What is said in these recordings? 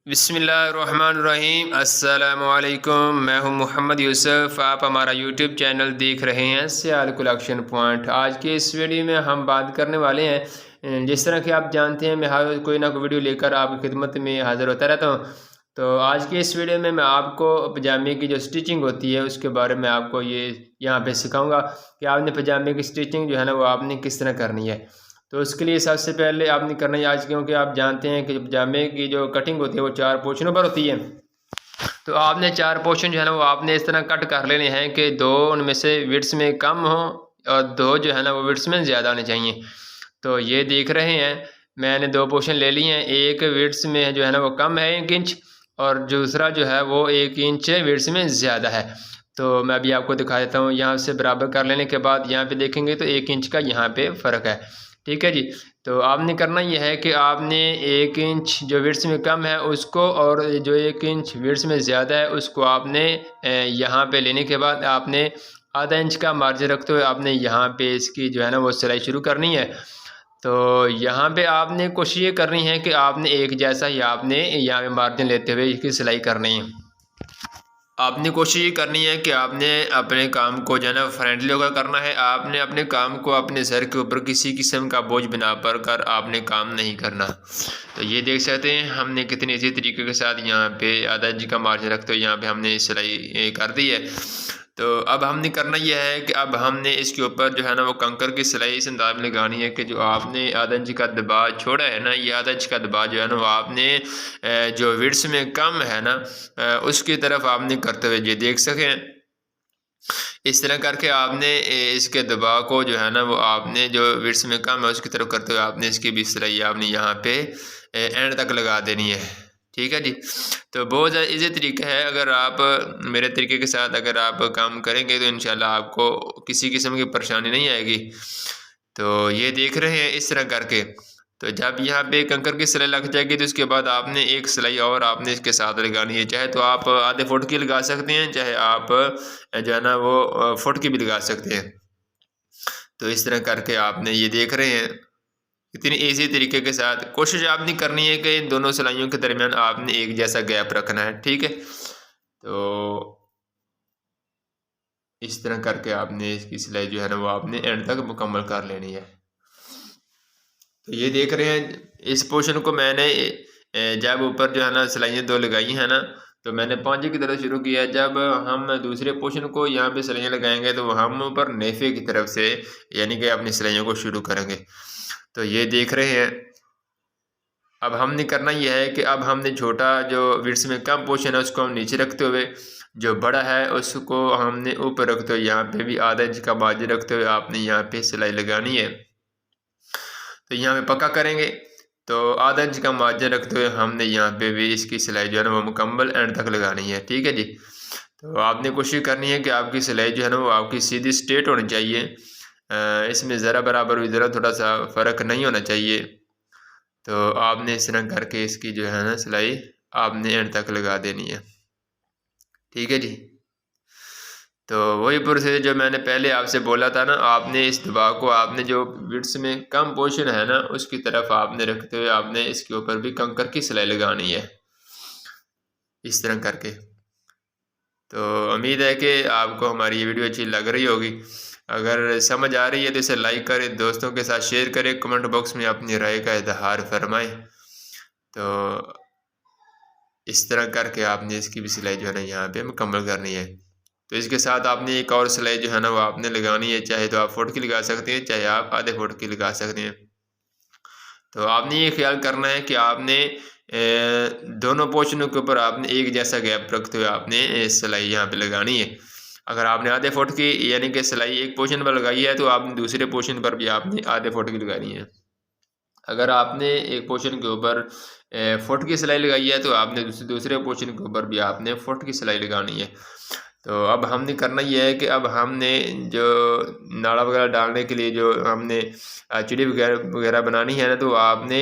बिस्मिल्लाहिर्रहमानिर्रहीम। अस्सलामुअलैकुम। मैं हूं मोहम्मद यूसुफ। आप हमारा यूट्यूब चैनल देख रहे हैं सियाल कलेक्शन पॉइंट। आज के इस वीडियो में हम बात करने वाले हैं, जिस तरह कि आप जानते हैं मैं हर कोई ना कोई वीडियो लेकर आपकी खिदमत में हाज़िर होता रहता हूं। तो आज के इस वीडियो में मैं आपको पजामे की जो स्टिचिंग होती है उसके बारे में आपको ये यहाँ पे सिखाऊंगा कि आपने पजामे की स्टिचिंग जो है ना वो आपने किस तरह करनी है। तो उसके लिए सबसे पहले आपने करना है, आज क्योंकि आप जानते हैं कि पजामे की जो कटिंग होती है वो 4 पोर्शनों पर होती है। तो आपने 4 पोर्शन जो है ना वो आपने इस तरह कट कर लेने हैं कि 2 उनमें से विड्थ में कम हो और 2 जो है ना वो विड्थ में ज़्यादा होने चाहिए। तो ये देख रहे हैं मैंने 2 पोर्शन ले लिए हैं। एक विड्थ में जो है ना वो कम है 1 इंच और दूसरा जो है वो 1 इंच विड्थ में ज़्यादा है। तो मैं अभी आपको दिखा देता हूँ। यहाँ से बराबर कर लेने के बाद यहाँ पे देखेंगे तो 1 इंच का यहाँ पे फ़र्क है। ठीक है जी। तो आपने करना ये है कि आपने 1 इंच जो विड्थ में कम है उसको और जो 1 इंच विड्थ में ज़्यादा है उसको आपने यहाँ पे लेने के बाद आपने आधा इंच का मार्जिन रखते हुए आपने यहाँ पे इसकी जो है ना वो सिलाई शुरू करनी है। तो यहाँ पे आपने कोशिश ये करनी है कि आपने एक जैसा ही आपने यहाँ पे मार्जिन लेते हुए इसकी सिलाई करनी है। आपने कोशिश ये करनी है कि आपने अपने काम को जो है ना फ्रेंडली होकर करना है। आपने अपने काम को अपने सर के ऊपर किसी किस्म का बोझ बना पर कर आपने काम नहीं करना। तो ये देख सकते हैं हमने कितनी इसी तरीके के साथ यहाँ पे आधा इंच का मार्जिन रखते हुए यहाँ पे हमने सिलाई कर दी है। तो अब हमने करना यह है कि अब हमने इसके ऊपर जो है ना वो कंकर की सिलाई इस अंदाज में लगानी है कि जो आपने आधा इंच का दबाव छोड़ा है ना, ये आधा इंच का दबाव जो है ना वो आपने जो विड्थ में कम है ना उसकी तरफ आपने करते हुए ये देख सकें। इस तरह करके आपने इसके दबाव को जो है ना वो आपने जो विड्थ में कम है उसकी तरफ करते हुए आपने इसकी भी सिलाई आपने यहाँ पे एंड तक लगा देनी है। ठीक है जी। तो बहुत ज़्यादा ईजी तरीका है। अगर आप मेरे तरीके के साथ अगर आप काम करेंगे तो इंशाल्लाह आपको किसी किस्म की परेशानी नहीं आएगी। तो ये देख रहे हैं इस तरह करके। तो जब यहाँ पे कंकर की सिलाई लग जाएगी तो उसके बाद आपने एक सिलाई और आपने इसके साथ लगानी है। चाहे तो आप आधे फुट की लगा सकते हैं, चाहे आप जो है ना वो फुट की भी लगा सकते हैं। तो इस तरह करके आपने ये देख रहे हैं इतनी ईजी तरीके के साथ। कोशिश आपने करनी है कि इन दोनों सिलाइयों के दरमियान आपने एक जैसा गैप रखना है। ठीक है। तो इस तरह करके आपने इसकी सिलाई जो है ना वो आपने एंड तक मुकम्मल कर लेनी है। तो ये देख रहे हैं इस पोर्शन को मैंने जब ऊपर जो है ना सिलाइयाँ 2 लगाई हैं ना तो मैंने पांजे की तरफ शुरू किया। जब हम दूसरे पोर्शन को यहाँ पे सिलाइयाँ लगाएंगे तो हम ऊपर नेफे की तरफ से यानी कि अपनी सिलाइयों को शुरू करेंगे। तो ये देख रहे हैं अब हमने करना यह है कि अब हमने छोटा जो विड्थ में कम पोर्शन है उसको हम नीचे रखते हुए जो बड़ा है उसको हमने ऊपर रखते हुए यहाँ पे भी आधा इंच का मार्जिन रखते हुए आपने यहाँ पे सिलाई लगानी है। तो यहाँ पे पक्का करेंगे तो आधा इंच का मार्जिन रखते हुए हमने यहाँ पे भी इसकी सिलाई जो है ना वो मुकम्मल एंड तक लगानी है। ठीक है जी। तो आपने कोशिश करनी है कि आपकी सिलाई जो है ना वो आपकी सीधी स्ट्रेट होनी चाहिए। इसमें ज़रा बराबर भी ज़रा थोड़ा सा फ़र्क नहीं होना चाहिए। तो आपने इस तरह करके इसकी जो है ना सिलाई आपने एंड तक लगा देनी है। ठीक है जी। तो वही प्रोसेस जो मैंने पहले आपसे बोला था ना, आपने इस दबाव को आपने जो विड्थ में कम पोर्शन है ना उसकी तरफ आपने रखते हुए आपने इसके ऊपर भी कंकर की सिलाई लगानी है इस तरह करके। तो उम्मीद है कि आपको हमारी ये वीडियो अच्छी लग रही होगी। अगर समझ आ रही है तो इसे लाइक करें, दोस्तों के साथ शेयर करें, कमेंट बॉक्स में अपनी राय का इजहार फरमाएं। तो इस तरह करके आपने इसकी भी सिलाई जो है ना यहाँ पे मुकम्मल करनी है। तो इसके साथ आपने एक और सिलाई जो है ना वो आपने लगानी है। चाहे तो आप फुट की लगा सकते हैं, चाहे आप आधे फुट की लगा सकते हैं। तो आपने ये ख्याल करना है कि आपने दोनों पोर्शनों के ऊपर आपने एक जैसा गैप रखते हुए आपने सिलाई यहाँ पे लगानी है। अगर आपने आधे फुट की यानी कि सिलाई एक पोर्शन पर लगाई है तो आपने दूसरे पोर्शन पर भी आपने आधे फुट की लगानी है। अगर आपने एक पोर्शन के ऊपर फुट की सिलाई लगाई है तो आपने दूसरे पोर्शन के ऊपर भी आपने फुट की सिलाई लगानी है। तो अब हमने करना ये है कि अब हमने जो नाड़ा वगैरह डालने के लिए जो हमने चिड़ी वगैरह बनानी है ना तो आपने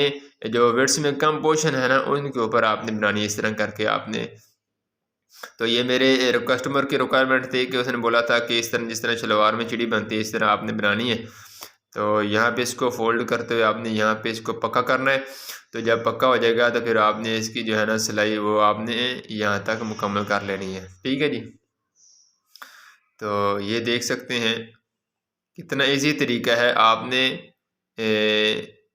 जो विड्थ में कम पोर्शन है ना उनके ऊपर आपने बनानी है इस तरह करके आपने। तो ये मेरे कस्टमर की रिक्वायरमेंट थी कि उसने बोला था कि इस तरह जिस तरह शलवार में चिड़ी बनती है इस तरह आपने बनानी है। तो यहाँ पे इसको फोल्ड करते हुए आपने यहाँ पे इसको पक्का करना है। तो जब पक्का हो जाएगा तो फिर आपने इसकी जो है ना सिलाई वो आपने यहाँ तक मुकम्मल कर लेनी है। ठीक है जी। तो ये देख सकते हैं कितना इजी तरीका है। आपने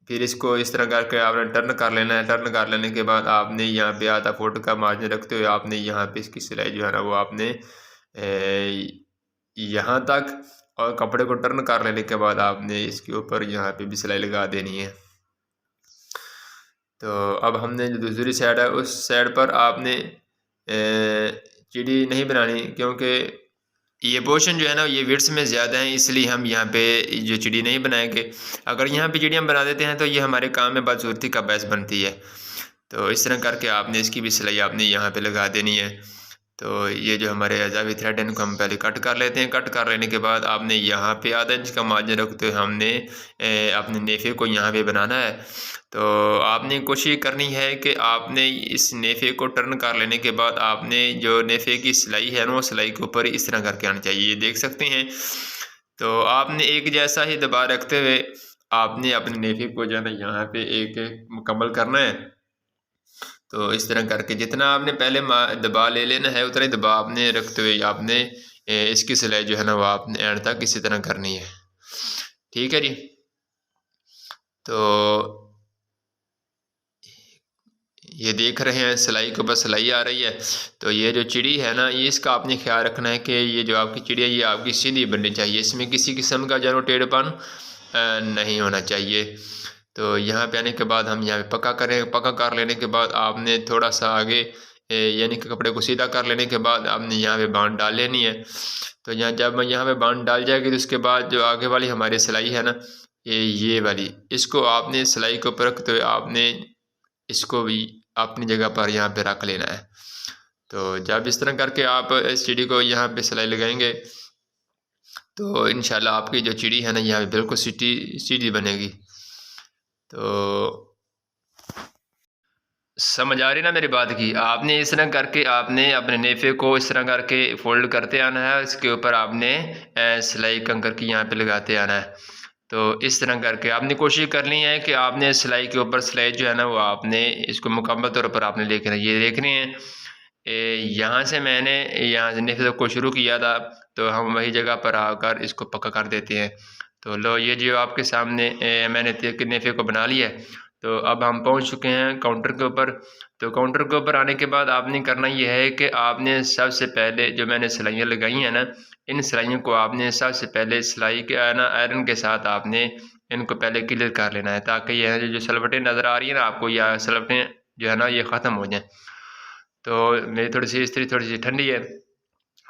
फिर इसको इस तरह करके आपने टर्न कर लेना है। टर्न कर लेने के बाद आपने यहाँ पे आधा फुट का मार्जिन रखते हुए आपने यहाँ पे इसकी सिलाई जो है ना वो आपने यहाँ तक, और कपड़े को टर्न कर लेने के बाद आपने इसके ऊपर यहाँ पे भी सिलाई लगा देनी है। तो अब हमने जो दूसरी साइड है उस साइड पर आपने चिड़ी नहीं बनानी, क्योंकि ये पोर्शन जो है ना ये विड्थ में ज़्यादा है, इसलिए हम यहाँ पे जो चिड़ी नहीं बनाएंगे। अगर यहाँ पे चिड़ियाँ बना देते हैं तो ये हमारे काम में बदसूरती का बायस बनती है। तो इस तरह करके आपने इसकी भी सिलाई आपने यहाँ पे लगा देनी है। तो ये जो हमारे अजावी थ्रेड इनको हम पहले कट कर लेते हैं। कट कर लेने के बाद आपने यहाँ पे आधा इंच का मार्जिन रखते हुए हमने अपने नेफे को यहाँ पे बनाना है। तो आपने कोशिश करनी है कि आपने इस नेफे को टर्न कर लेने के बाद आपने जो नेफे की सिलाई है ना वो सिलाई के ऊपर इस तरह करके आना चाहिए, ये देख सकते हैं। तो आपने एक जैसा ही दबा रखते हुए आपने अपने नेफे को जो है ना यहाँ पे एक मुकम्मल करना है। तो इस तरह करके जितना आपने पहले दबा ले लेना है उतना ही दबा आपने रखते हुए आपने इसकी सिलाई जो है ना वो आपने एंड तक इसी तरह करनी है। ठीक है जी। तो ये देख रहे हैं सिलाई के ऊपर सिलाई आ रही है। तो ये जो चिड़ी है ना ये इसका आपने ख्याल रखना है कि ये जो आपकी चिड़ी है ये आपकी सीधी बननी चाहिए, इसमें किसी किस्म का जो टेढ़पन नहीं होना चाहिए। तो यहाँ पे आने के बाद हम यहाँ पे पक्का करें। पक्का कर लेने के बाद आपने थोड़ा सा आगे यानी कि कपड़े को सीधा कर लेने के बाद आपने यहाँ पे बांध डाल लेनी है। तो जब यहाँ पे बांध डाल जाएगी तो उसके बाद जो आगे वाली हमारी सिलाई है ना ये वाली, इसको आपने सिलाई के ऊपर रखते हुए आपने इसको भी अपनी जगह पर यहाँ पे रख लेना है। तो जब इस तरह करके आप इस चिड़ी को यहाँ पे सिलाई लगाएंगे तो इंशाल्लाह आपकी जो चिड़ी है ना यहाँ पे बिल्कुल सीधी बनेगी। तो समझ आ रही ना मेरी बात की। आपने इस तरह करके आपने अपने नेफे को इस तरह करके फोल्ड करते आना है, इसके ऊपर आपने सिलाई कंकर की यहाँ पे लगाते आना है। तो इस तरह करके आपने कोशिश करनी है कि आपने सिलाई के ऊपर सिलाई जो है ना वो आपने इसको मुकम्मल तौर पर आपने लेके ना ये देख रहे हैं यहाँ से मैंने यहाँ से नेफे को शुरू किया था तो हम वही जगह पर आकर इसको पक्का कर देते हैं। तो लो ये जो आपके सामने मैंने नेफे को बना लिया है। तो अब हम पहुंच चुके हैं काउंटर के ऊपर। तो काउंटर के ऊपर आने के बाद आपने करना यह है कि आपने सबसे पहले जो मैंने सिलाइयाँ लगाई हैं ना इन सिलाइयों को आपने सबसे पहले सिलाई के ना आयरन के साथ आपने इनको पहले क्लियर कर लेना है, ताकि यह जो सलवटें नज़र आ रही है ना आपको या सलवटें जो है ना ये ख़त्म हो जाएँ। तो मेरी थोड़ी सी इस्त्री थोड़ी सी ठंडी है,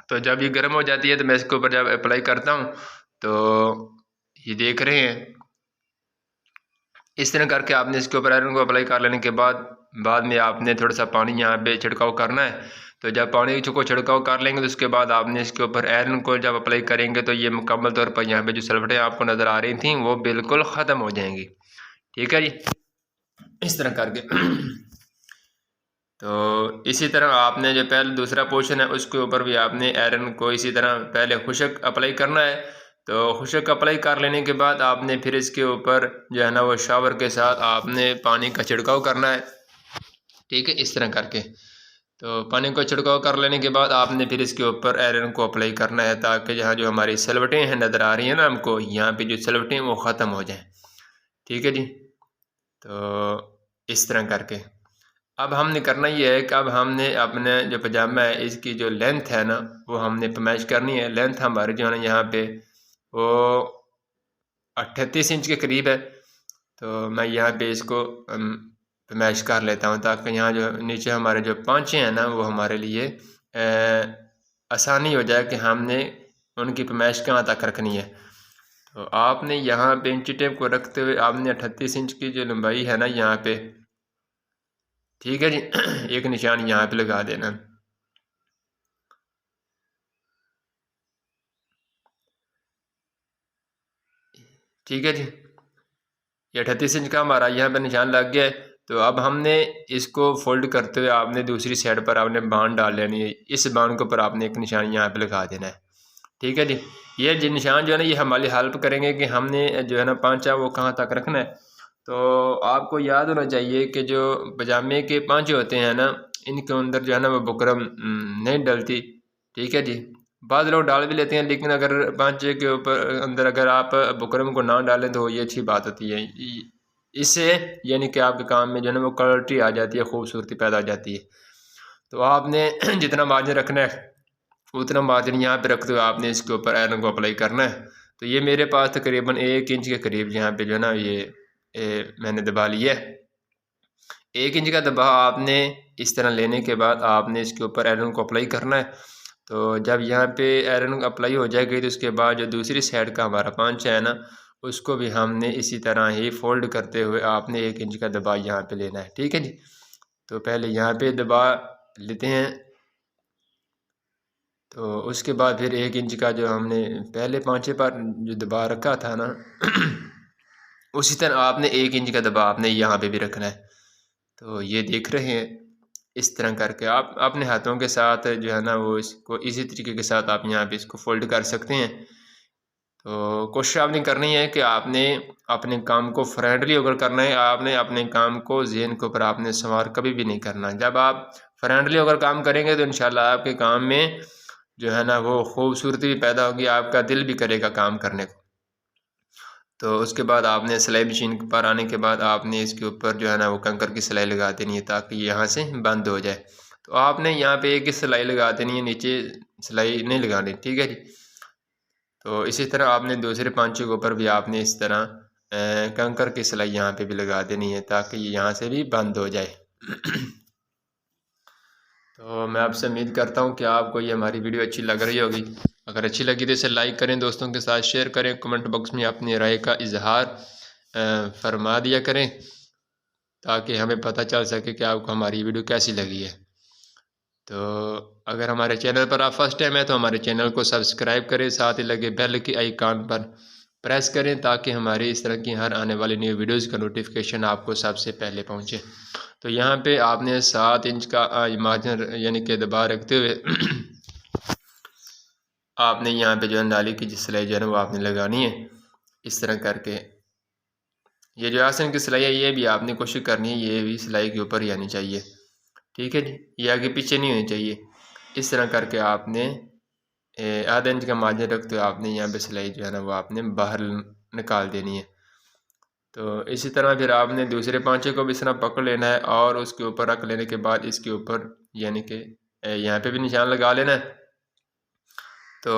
तो जब ये गर्म हो जाती है तो मैं इसके ऊपर जब अप्लाई करता हूँ तो ये देख रहे हैं इस तरह करके आपने इसके ऊपर आयरन को अप्लाई कर लेने के बाद में आपने थोड़ा सा पानी यहाँ पे छिड़काव करना है। तो जब पानी को छिड़काव कर लेंगे तो उसके बाद आपने इसके ऊपर आयरन को जब अप्लाई करेंगे तो ये मुकम्मल तौर पर यहाँ पे जो सलवटें आपको नज़र आ रही थी वो बिल्कुल ख़त्म हो जाएंगी। ठीक है जी, इस तरह करके तो इसी तरह आपने जो पहले दूसरा पोर्शन है उसके ऊपर भी आपने आयरन को इसी तरह पहले खुशक अप्लाई करना है। तो खुशक अप्लाई कर लेने के बाद आपने फिर इसके ऊपर जो है ना वो शावर के साथ आपने पानी का छिड़काव करना है। ठीक है, इस तरह करके तो पानी को छिड़काव कर लेने के बाद आपने फिर इसके ऊपर आयरन को अप्लाई करना है, ताकि जहाँ जो हमारी सलवटें हैं नज़र आ रही हैं ना हमको यहाँ पे जो सलवटें वो ख़त्म हो जाएँ। ठीक है जी, तो इस तरह करके अब हमने करना ये है कि अब हमने अपने जो पजामा है इसकी जो लेंथ है ना वो हमने पैमाइश करनी है। लेंथ हमारी जो है ना यहाँ पे वो 38 इंच के करीब है। तो मैं यहाँ पे इसको पैमाइश कर लेता हूँ, ताकि यहाँ जो नीचे हमारे जो पाँचे हैं ना वो हमारे लिए आसानी हो जाए कि हमने उनकी पैमाइश कहाँ तक रखनी है। तो आपने यहाँ पे इंची टेप को रखते हुए आपने 38 इंच की जो लंबाई है ना यहाँ पे, ठीक है जी, एक निशान यहाँ पे लगा देना। ठीक है जी, ये 38 इंच का हमारा यहाँ पे निशान लग गया है। तो अब हमने इसको फोल्ड करते हुए आपने दूसरी साइड पर आपने बांध डाल लेनी है। इस बांध के ऊपर आपने एक निशान यहाँ पे लगा देना है। ठीक है जी। ये जो निशान जो है ना ये हमारी हेल्प करेंगे कि हमने जो है ना पांचा वो कहाँ तक रखना है। तो आपको याद होना चाहिए कि जो पजामे के पांचे होते हैं ना इनके अंदर जो है ना वो बुकरम नहीं डलती। ठीक है जी। बाद लोग डाल भी लेते हैं, लेकिन अगर पांचे के ऊपर अंदर अगर आप बुकरम को ना डालें तो ये अच्छी बात होती है। इससे यानी कि आपके काम में जो है ना वो क्वालिटी आ जाती है, खूबसूरती पैदा आ जाती है। तो आपने जितना मार्जिन रखना है उतना मार्जिन यहाँ पे रखते हुए आपने इसके ऊपर आयरन को अप्लाई करना है। तो ये मेरे पास तकरीबन 1 इंच के करीब यहाँ पे जो है ना ये मैंने दबा लिया है। 1 इंच का दबाव आपने इस तरह लेने के बाद आपने इसके ऊपर आयरन को अप्लाई करना है। तो जब यहाँ पे आयरन अप्लाई हो जाएगी तो उसके बाद जो दूसरी साइड का हमारा पांचा है ना उसको भी हमने इसी तरह ही फोल्ड करते हुए आपने 1 इंच का दबाव यहाँ पे लेना है। ठीक है जी। तो पहले यहाँ पे दबा लेते हैं, तो उसके बाद फिर 1 इंच का जो हमने पहले पांचे पर जो दबा रखा था ना उसी तरह आपने 1 इंच का दबाव आपने यहाँ पे भी रखना है। तो ये देख रहे हैं, इस तरह करके आप अपने हाथों के साथ जो है ना वो इसको इसी तरीके के साथ आप यहाँ पे इसको फोल्ड कर सकते हैं। तो कोशिश आपने करनी है कि आपने अपने काम को फ्रेंडली होकर करना है। आपने अपने काम को ज़हन के ऊपर आपने सवार कभी भी नहीं करना। जब आप फ्रेंडली होकर काम करेंगे तो इंशाल्लाह आपके काम में जो है ना वो खूबसूरती भी पैदा होगी, आपका दिल भी करेगा काम करने को। तो उसके बाद आपने सिलाई मशीन पर आने के बाद आपने इसके ऊपर जो है ना वो कंकर की सिलाई लगा देनी है ताकि यहाँ से बंद हो जाए। तो आपने यहाँ पे एक ही सिलाई लगा देनी है, नीचे सिलाई नहीं लगानी। ठीक है जी। तो इसी तरह आपने दूसरे पांचे के ऊपर भी आपने इस तरह कंकर की सिलाई यहाँ पे भी लगा देनी है ताकि ये यहाँ से भी बंद हो जाए। तो मैं आपसे उम्मीद करता हूँ कि आपको ये हमारी वीडियो अच्छी लग रही होगी। अगर अच्छी लगी तो इसे लाइक करें, दोस्तों के साथ शेयर करें, कमेंट बॉक्स में अपनी राय का इजहार फरमा दिया करें ताकि हमें पता चल सके कि आपको हमारी वीडियो कैसी लगी है। तो अगर हमारे चैनल पर आप फर्स्ट टाइम है तो हमारे चैनल को सब्सक्राइब करें, साथ ही लगे बेल के आइकॉन पर प्रेस करें ताकि हमारी इस तरह की हर आने वाली न्यू वीडियोज़ का नोटिफिकेशन आपको सबसे पहले पहुँचे। तो यहाँ पे आपने 7 इंच का मार्जिन यानी कि दबाव रखते हुए आपने यहाँ पे जो है नाली की सिलाई जो है वो आपने लगानी है इस तरह करके। ये जो आसन की सिलाई है ये भी आपने कोशिश करनी है ये भी सिलाई के ऊपर ही आनी चाहिए। ठीक है जी। ये आगे पीछे नहीं होनी चाहिए। इस तरह करके आपने आधा इंच का मार्जिन रखते हुए आपने यहाँ पे सिलाई जो है ना वो आपने बाहर निकाल देनी है। तो इसी तरह फिर आपने दूसरे पांचे को भी इस तरह पकड़ लेना है और उसके ऊपर रख लेने के बाद इसके ऊपर यानी कि यहाँ पे भी निशान लगा लेना है। तो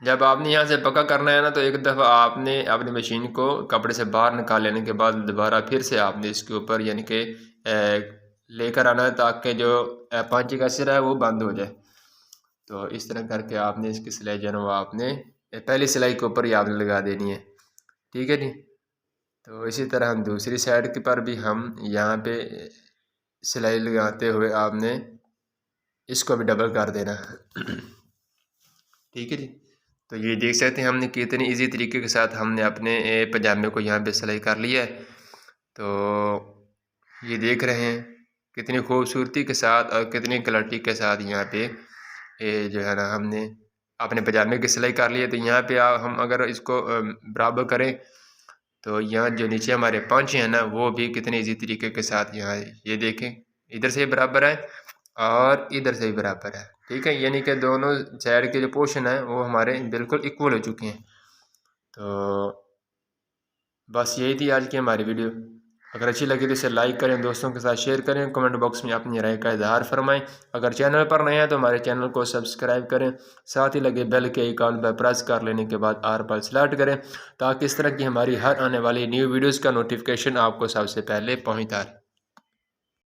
जब आपने यहाँ से पक्का करना है ना तो एक दफ़ा आपने अपनी मशीन को कपड़े से बाहर निकाल लेने के बाद दोबारा फिर से आपने इसके ऊपर यानी कि लेकर आना है ताकि जो पांचे का सिरा है वो बंद हो जाए। तो इस तरह करके आपने इसकी सिलाई जो है वो आपने पहली सिलाई के ऊपर ही आपने लगा देनी है। ठीक है जी। तो इसी तरह हम दूसरी साइड के पर भी हम यहाँ पे सिलाई लगाते हुए आपने इसको भी डबल कर देना। ठीक है जी। तो ये देख सकते हैं हमने कितनी इजी तरीके के साथ हमने अपने पजामे को यहाँ पे सिलाई कर लिया है। तो ये देख रहे हैं कितनी खूबसूरती के साथ और कितनी क्लैरिटी के साथ यहाँ पे जो है ना हमने अपने पजामे की सिलाई कर ली है। तो यहाँ पे हम अगर इसको बराबर करें तो यहाँ जो नीचे हमारे पांचे हैं ना वो भी कितने इजी तरीके के साथ यहाँ ये देखें इधर से बराबर है और इधर से भी बराबर है। ठीक है। यानी कि दोनों साइड के जो पोर्शन है वो हमारे बिल्कुल इक्वल हो चुके हैं। तो बस यही थी आज की हमारी वीडियो। अगर अच्छी लगी तो इसे लाइक करें, दोस्तों के साथ शेयर करें, कमेंट बॉक्स में अपनी राय का इजहार फरमाएं। अगर चैनल पर नए हैं तो हमारे चैनल को सब्सक्राइब करें, साथ ही लगे बेल के आइकॉन पर प्रेस कर लेने के बाद आल पर सेलेक्ट करें ताकि इस तरह की हमारी हर आने वाली न्यू वीडियोज़ का नोटिफिकेशन आपको सबसे पहले पहुँचता रहे।